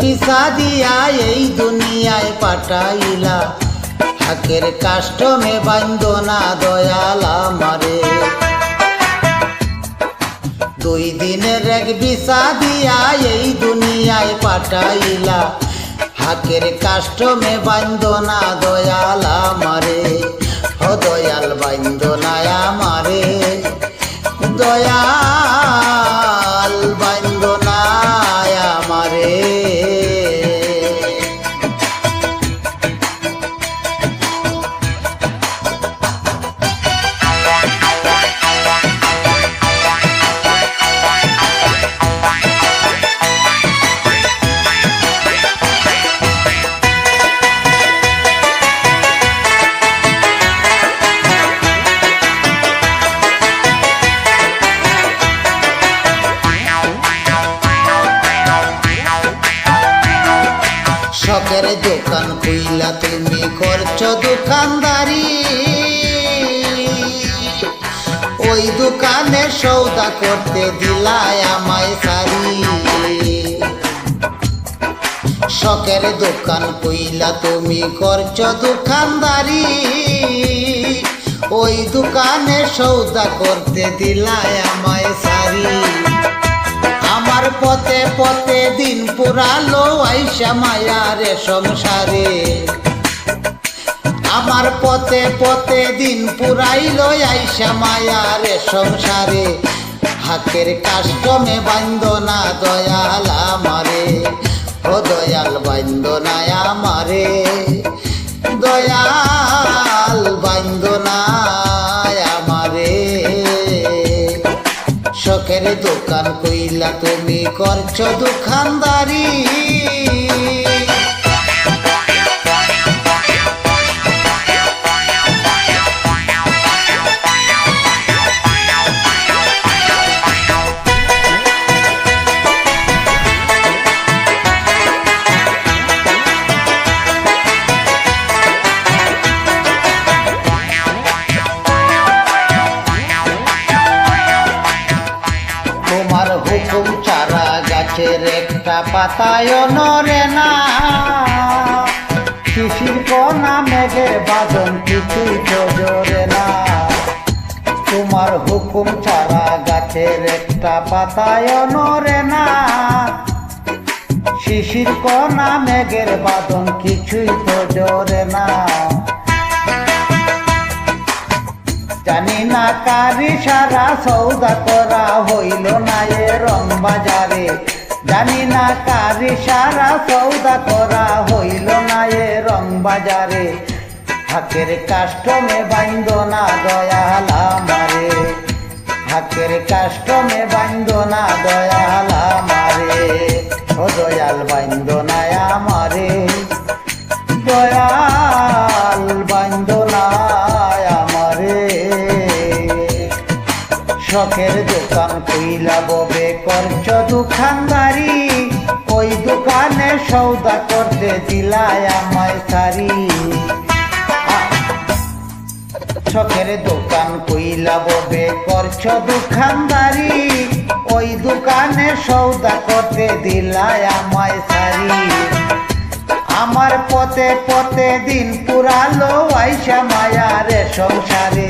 পিছা দিয়া এই দুনিয়ায় পাঠাইলা, হাকের কাষ্টমে বান্ধ না দয়াল আমারে। 2 দিনের এক পিছা দিয়া এই দুনিয়ায় পাঠাইলা, হাকের কাষ্টমে বান্ধ না দয়াল আমারে। ও দয়াল বান্ধ না আমারে, দয়াল বান্ধ না আমারে। শখের দোকান খুইলা তুমি করছো দোকানদারি, ওই দোকানে সৌদা করতে দিলাই আমায় সারি। শখের দোকান খুইলা তুমি করছো দোকানদারি, ওই দোকানে সৌদা করতে দিলাই আমায় সারি। আমার পথে পথে দিন পুরালো আইসা মায়ারে সংসারে, আমার পথে পথে দিন পুরাইলো আইসা মায়ারে সংসারে। হাকের কাষ্টমে বান্ধ না দয়াল আমারে, ও দয়াল বান্ধ না আমারে, দয়াল বান্ধ না আমারে। শখের দোকান কইলা তুমি করছো দোকানদারি, তোমার হুকুম ছাড়া গাছের একটা পাতায় নড়ে না, শিশির কণা মেঘের বাঁধন কিছুই তো জোরে না। তোমার হুকুম ছাড়া গাছের একটা পাতায় নড়ে না, শিশির কণা মেঘের বাঁধন কিছুই তো জোরে না। জানি না কারি সারা সৌদা করা হইল না এ রং বাজারে, জানি না কারি সারা সৌদা করা হইল না এ রং বাজারে। হাকের কাষ্টমে বান্ধ না দয়াল আমারে, হাকের কাষ্টমে বান্ধ না দয়াল আমারে, ও দয়াল বান্ধ না আমারে, দয়াল বান্ধ না আমারে। শখের দোকান কইলা ববে করছো দোকানদারি, ওই দোকানে সৌদা করতে দিলাই আমায় সারি। শখের দোকান কইলা ববে করছো দোকানদারি, ওই দোকানে সৌদা করতে দিলাই আমায় সারি। আমার পথে পথে দিন পুরালো আইসা মায়ারে সংসারে,